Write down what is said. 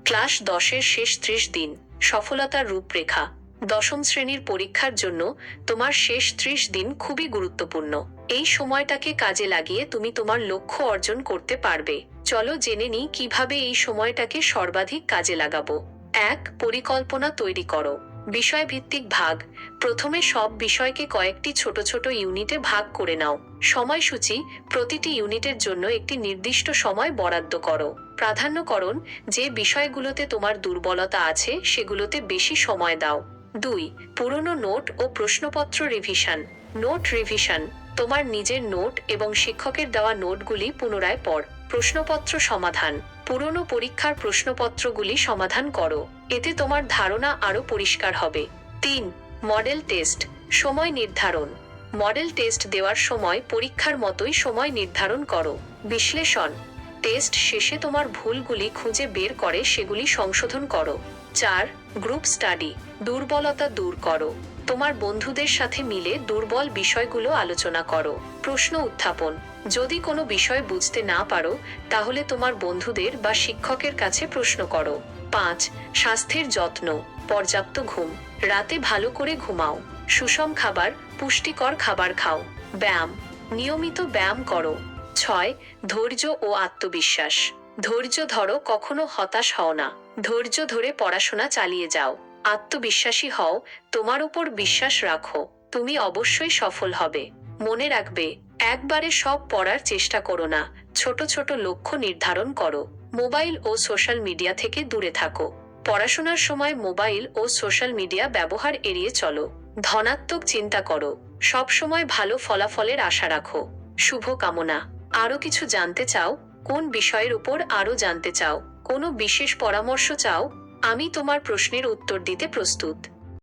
Class 10-এর শেষ 30 দিন সফলতার রূপরেখা। দশম শ্রেণীর পরীক্ষার জন্য তোমার শেষ 30 দিন খুবই গুরুত্বপূর্ণ। এই সময়টাকে কাজে লাগিয়ে তুমি তোমার লক্ষ্য অর্জন করতে পারবে। চলো জেনে নিই কিভাবে এই সময়টাকে সর্বাধিক কাজে লাগাবো। 1. পরিকল্পনা তৈরি করো। বিষয়ভিত্তিক ভাগ। প্রথমে সব বিষয়কে কয়েকটি ছোট ছোট ইউনিটে ভাগ করে নাও। সময়সূচি। প্রতিটি ইউনিটের জন্য একটি নির্দিষ্ট সময় বরাদ্দ করো। প্রাধান্যকরণ। যে বিষয়গুলোতে তোমার দুর্বলতা আছে সেগুলোতে বেশি সময় দাও। 2. পুরনো নোট ও প্রশ্নপত্র রিভিশন। Note revision. তোমার নিজের নোট এবং শিক্ষকের দেওয়া নোটগুলি পুনরায় পড়। প্রশ্নপত্র সমাধান। পুরনো পরীক্ষার প্রশ্নপত্রগুলি সমাধান করো। এতে তোমার ধারণা আরও পরিষ্কার হবে। 3. Model test. সময় নির্ধারণ। মডেল টেস্ট দেওয়ার সময় পরীক্ষার মতোই সময় নির্ধারণ করো। বিশ্লেষণ। টেস্ট শেষে তোমার ভুলগুলি খুঁজে বের করে সেগুলি সংশোধন করো। 4. Group study. দুর্বলতা দূর করো। তোমার বন্ধুদের সাথে মিলে দুর্বল বিষয়গুলো আলোচনা করো। প্রশ্ন উত্থাপন। যদি কোনো বিষয় বুঝতে না পারো তাহলে তোমার বন্ধুদের বা শিক্ষকের কাছে প্রশ্ন করো। 5. স্বাস্থ্যের যত্ন। পর্যাপ্ত ঘুম। রাতে ভালো করে ঘুমাও। সুষম খাবার, পুষ্টিকর খাবার খাও। ব্যায়াম। নিয়মিত ব্যায়াম করো। 6. ধৈর্য ও আত্মবিশ্বাস। ধৈর্য ধরো, কখনো হতাশ হও না। ধৈর্য ধরে পড়াশোনা চালিয়ে যাও। আত্মবিশ্বাসী হও, তোমার উপর বিশ্বাস রাখো। তুমি অবশ্যই সফল হবে। মনে রাখবে, একবারে সব পড়ার চেষ্টা করো না। ছোট ছোট লক্ষ্য নির্ধারণ করো। মোবাইল ও সোশ্যাল মিডিয়া থেকে দূরে থাকো। পড়াশোনার সময় মোবাইল ও সোশ্যাল মিডিয়া ব্যবহার এড়িয়ে চলো। ধনাত্মক চিন্তা করো। সব সময় ভালো ফলাফলের আশা রাখো। শুভ কামনা। আরও কিছু জানতে চাও? কোন বিষয়ের উপর আরও জানতে চাও? কোনো বিশেষ পরামর্শ চাও? আমি তোমার প্রশ্নের উত্তর দিতে প্রস্তুত।